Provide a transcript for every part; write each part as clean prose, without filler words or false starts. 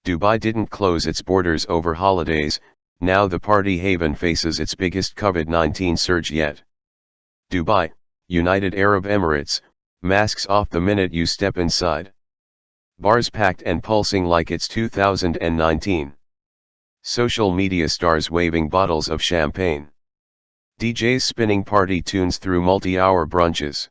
Dubai didn't close its borders over holidays. Now the party haven faces its biggest COVID-19 surge yet. Dubai, United Arab Emirates, masks off the minute you step inside. Bars packed and pulsing like it's 2019. Social media stars waving bottles of champagne. DJs spinning party tunes through multi-hour brunches.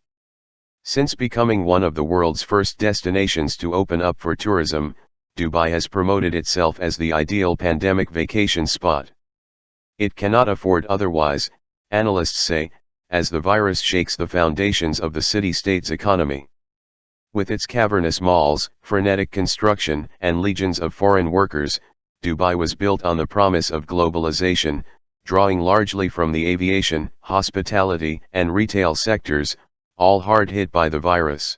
Since becoming one of the world's first destinations to open up for tourism, Dubai has promoted itself as the ideal pandemic vacation spot. It cannot afford otherwise, analysts say, as the virus shakes the foundations of the city-state's economy. With its cavernous malls, frenetic construction, and legions of foreign workers, Dubai was built on the promise of globalization, drawing largely from the aviation, hospitality, and retail sectors, all hard hit by the virus.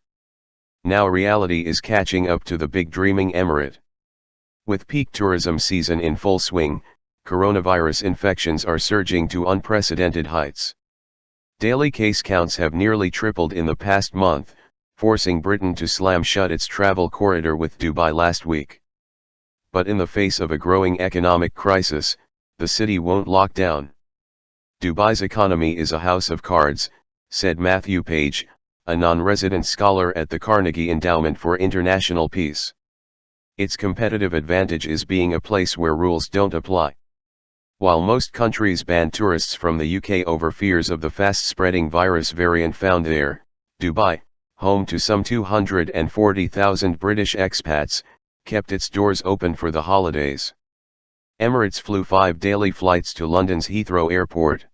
Now reality is catching up to the big dreaming emirate. With peak tourism season in full swing, coronavirus infections are surging to unprecedented heights. Daily case counts have nearly tripled in the past month, forcing Britain to slam shut its travel corridor with Dubai last week. But in the face of a growing economic crisis, the city won't lock down. Dubai's economy is a house of cards, said Matthew Page, a non-resident scholar at the Carnegie Endowment for International Peace. Its competitive advantage is being a place where rules don't apply. While most countries ban tourists from the UK over fears of the fast-spreading virus variant found there, Dubai, home to some 240,000 British expats, kept its doors open for the holidays. Emirates flew 5 daily flights to London's Heathrow Airport.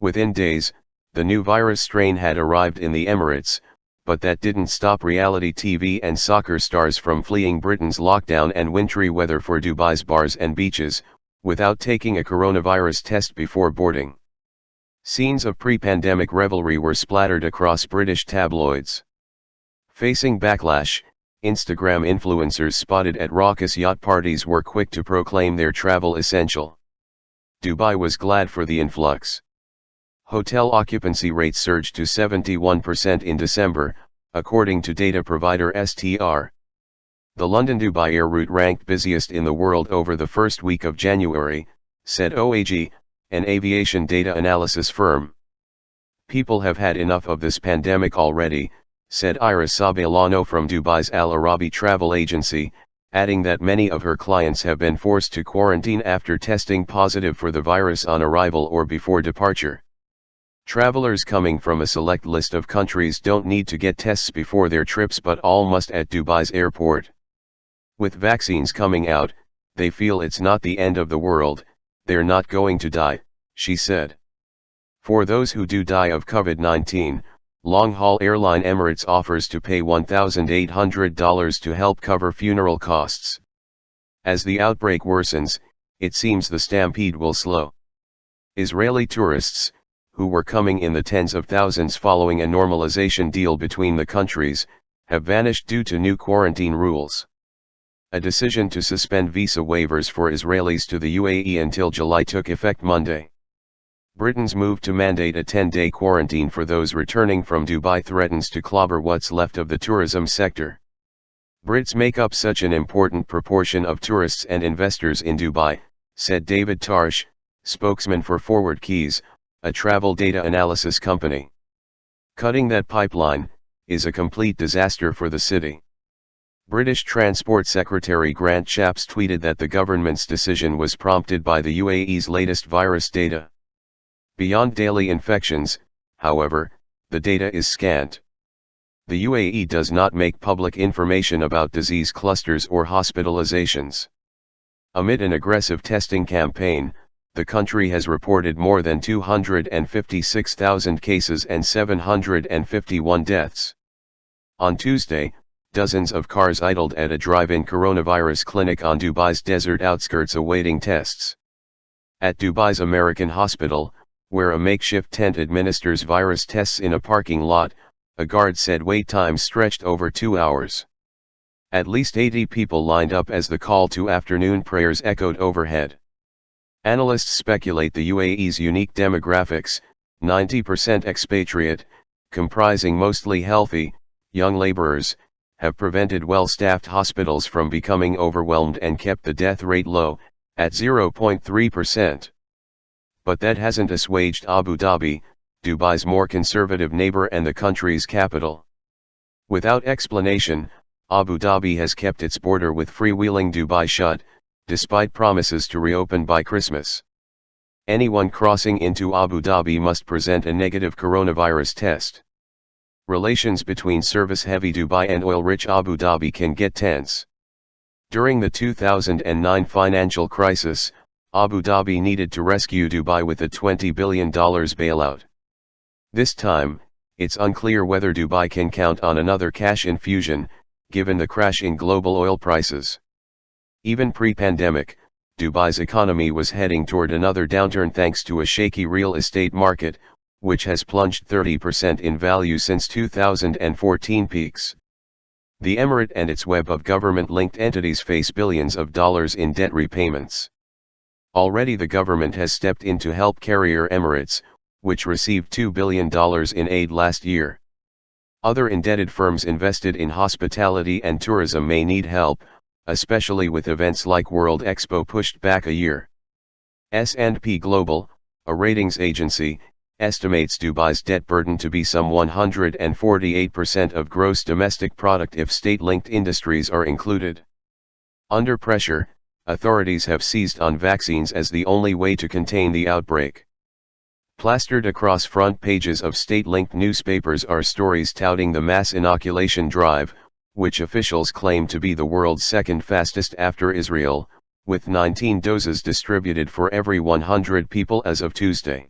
Within days, the new virus strain had arrived in the Emirates, but that didn't stop reality TV and soccer stars from fleeing Britain's lockdown and wintry weather for Dubai's bars and beaches, without taking a coronavirus test before boarding. Scenes of pre-pandemic revelry were splattered across British tabloids. Facing backlash, Instagram influencers spotted at raucous yacht parties were quick to proclaim their travel essential. Dubai was glad for the influx. Hotel occupancy rates surged to 71% in December, according to data provider STR. The London-Dubai air route ranked busiest in the world over the first week of January, said OAG, an aviation data analysis firm. People have had enough of this pandemic already, said Iris Sabelano from Dubai's Al Arabi travel agency, adding that many of her clients have been forced to quarantine after testing positive for the virus on arrival or before departure. Travelers coming from a select list of countries don't need to get tests before their trips, but all must at Dubai's airport. With vaccines coming out, they feel it's not the end of the world, they're not going to die, she said. For those who do die of COVID-19, long-haul airline Emirates offers to pay $1,800 to help cover funeral costs. As the outbreak worsens, it seems the stampede will slow. Israeli tourists, who were coming in the tens of thousands following a normalization deal between the countries, have vanished due to new quarantine rules. A decision to suspend visa waivers for Israelis to the UAE until July took effect Monday. Britain's move to mandate a 10-day quarantine for those returning from Dubai threatens to clobber what's left of the tourism sector. Brits make up such an important proportion of tourists and investors in Dubai, said David Tarsh, spokesman for Forward Keys, a travel data analysis company. Cutting that pipeline is a complete disaster for the city. British Transport Secretary Grant Shapps tweeted that the government's decision was prompted by the UAE's latest virus data. Beyond daily infections, however, the data is scant. The UAE does not make public information about disease clusters or hospitalizations. Amid an aggressive testing campaign, the country has reported more than 256,000 cases and 751 deaths. On Tuesday, dozens of cars idled at a drive-in coronavirus clinic on Dubai's desert outskirts awaiting tests. At Dubai's American Hospital, where a makeshift tent administers virus tests in a parking lot, a guard said wait times stretched over 2 hours. At least 80 people lined up as the call to afternoon prayers echoed overhead. Analysts speculate the UAE's unique demographics, 90% expatriate, comprising mostly healthy, young laborers, have prevented well-staffed hospitals from becoming overwhelmed and kept the death rate low, at 0.3%. But that hasn't assuaged Abu Dhabi, Dubai's more conservative neighbor and the country's capital. Without explanation, Abu Dhabi has kept its border with freewheeling Dubai shut, despite promises to reopen by Christmas. Anyone crossing into Abu Dhabi must present a negative coronavirus test. Relations between service-heavy Dubai and oil-rich Abu Dhabi can get tense. During the 2009 financial crisis, Abu Dhabi needed to rescue Dubai with a $20 billion bailout. This time, it's unclear whether Dubai can count on another cash infusion, given the crash in global oil prices. Even pre-pandemic, Dubai's economy was heading toward another downturn thanks to a shaky real estate market, which has plunged 30% in value since 2014 peaks. The emirate and its web of government-linked entities face billions of dollars in debt repayments. Already the government has stepped in to help carrier Emirates, which received $2 billion in aid last year. Other indebted firms invested in hospitality and tourism may need help, especially with events like World Expo pushed back a year. S&P Global, a ratings agency, estimates Dubai's debt burden to be some 148% of gross domestic product if state-linked industries are included. Under pressure, authorities have seized on vaccines as the only way to contain the outbreak. Plastered across front pages of state-linked newspapers are stories touting the mass inoculation drive, which officials claim to be the world's second fastest after Israel, with 19 doses distributed for every 100 people as of Tuesday.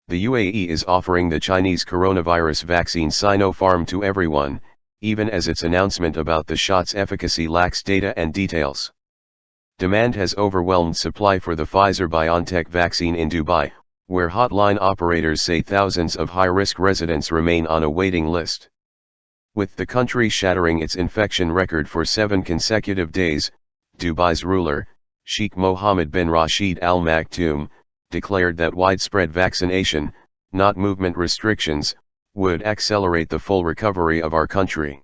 The UAE is offering the Chinese coronavirus vaccine Sinopharm to everyone, even as its announcement about the shot's efficacy lacks data and details. Demand has overwhelmed supply for the Pfizer-BioNTech vaccine in Dubai, where hotline operators say thousands of high-risk residents remain on a waiting list. With the country shattering its infection record for 7 consecutive days, Dubai's ruler, Sheikh Mohammed bin Rashid Al Maktoum, declared that widespread vaccination, not movement restrictions, would accelerate the full recovery of our country.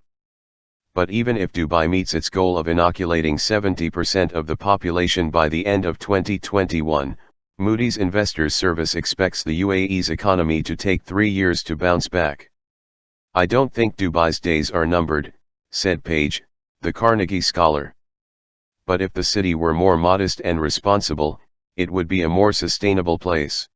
But even if Dubai meets its goal of inoculating 70% of the population by the end of 2021, Moody's Investors Service expects the UAE's economy to take 3 years to bounce back. "I don't think Dubai's days are numbered," said Page, the Carnegie scholar. "But if the city were more modest and responsible, it would be a more sustainable place."